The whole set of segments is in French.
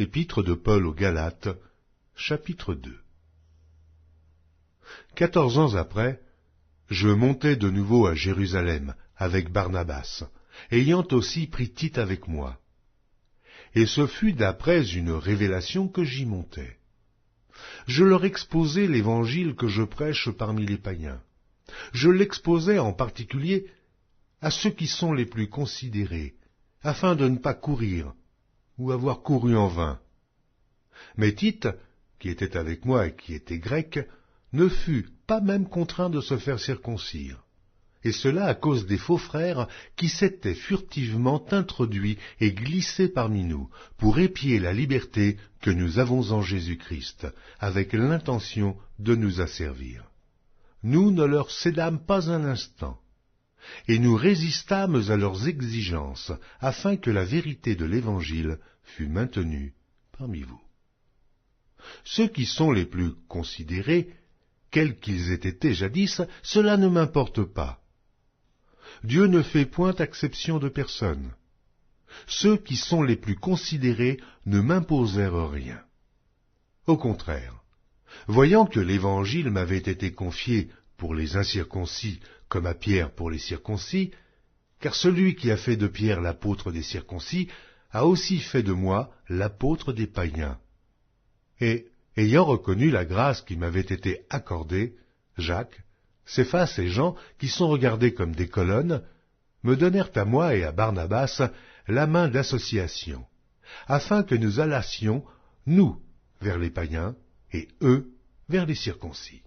Épître de Paul aux Galates, chapitre 2. 14 ans après, je montai de nouveau à Jérusalem avec Barnabas, ayant aussi pris Tite avec moi. Et ce fut d'après une révélation que j'y montai. Je leur exposai l'évangile que je prêche parmi les païens. Je l'exposai en particulier à ceux qui sont les plus considérés, afin de ne pas courir, ou avoir couru en vain. Mais Tite, qui était avec moi et qui était grec, ne fut pas même contraint de se faire circoncire, et cela à cause des faux frères qui s'étaient furtivement introduits et glissés parmi nous, pour épier la liberté que nous avons en Jésus-Christ, avec l'intention de nous asservir. Nous ne leur cédâmes pas un instant, et nous résistâmes à leurs exigences, afin que la vérité de l'Évangile fût maintenue parmi vous. Ceux qui sont les plus considérés, quels qu'ils aient été jadis, cela ne m'importe pas. Dieu ne fait point exception de personne. Ceux qui sont les plus considérés ne m'imposèrent rien. Au contraire, voyant que l'Évangile m'avait été confié pour les incirconcis comme à Pierre pour les circoncis, car celui qui a fait de Pierre l'apôtre des circoncis a aussi fait de moi l'apôtre des païens. Et, ayant reconnu la grâce qui m'avait été accordée, Jacques, Céphas et Jean, qui sont regardés comme des colonnes, me donnèrent à moi et à Barnabas la main d'association, afin que nous allassions, nous, vers les païens, et eux, vers les circoncis.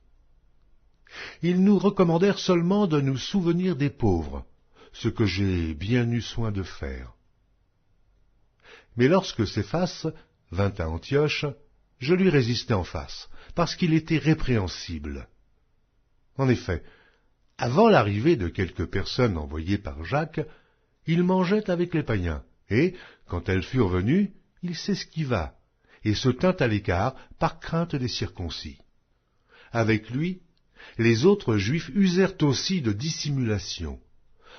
Ils nous recommandèrent seulement de nous souvenir des pauvres, ce que j'ai bien eu soin de faire. Mais lorsque Céphas vint à Antioche, je lui résistai en face, parce qu'il était répréhensible. En effet, avant l'arrivée de quelques personnes envoyées par Jacques, il mangeait avec les païens, et, quand elles furent venues, il s'esquiva, et se tint à l'écart par crainte des circoncis. Avec lui, les autres Juifs usèrent aussi de dissimulation,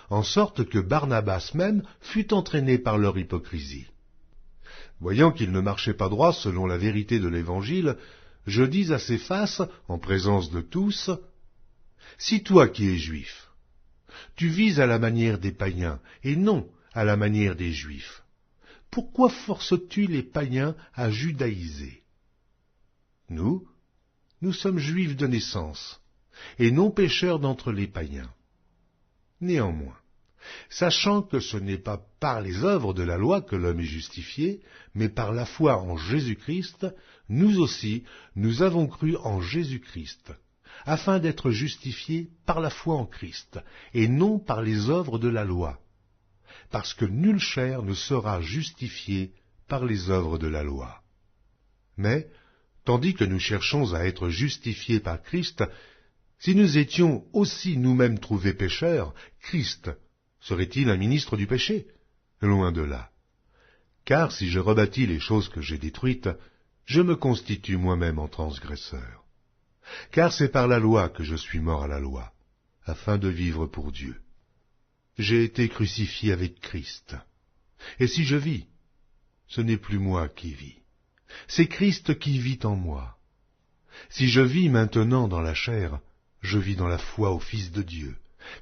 en sorte que Barnabas même fut entraîné par leur hypocrisie. Voyant qu'il ne marchait pas droit selon la vérité de l'Évangile, je dis à Céphas, en présence de tous, « Si toi qui es juif, tu vises à la manière des païens et non à la manière des Juifs, pourquoi forces-tu les païens à judaïser? Nous sommes juifs de naissance, et non pécheurs d'entre les païens. Néanmoins, sachant que ce n'est pas par les œuvres de la loi que l'homme est justifié, mais par la foi en Jésus-Christ, nous aussi, nous avons cru en Jésus-Christ, afin d'être justifiés par la foi en Christ, et non par les œuvres de la loi, parce que nulle chair ne sera justifiée par les œuvres de la loi. Mais, tandis que nous cherchons à être justifiés par Christ, si nous étions aussi nous-mêmes trouvés pécheurs, Christ serait-il un ministre du péché? Loin de là. Car si je rebâtis les choses que j'ai détruites, je me constitue moi-même en transgresseur. Car c'est par la loi que je suis mort à la loi, afin de vivre pour Dieu. J'ai été crucifié avec Christ. Et si je vis, ce n'est plus moi qui vis. C'est Christ qui vit en moi. Si je vis maintenant dans la chair, je vis dans la foi au Fils de Dieu,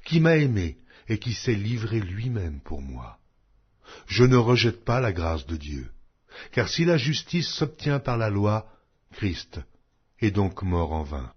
qui m'a aimé et qui s'est livré lui-même pour moi. Je ne rejette pas la grâce de Dieu, car si la justice s'obtient par la loi, Christ est donc mort en vain.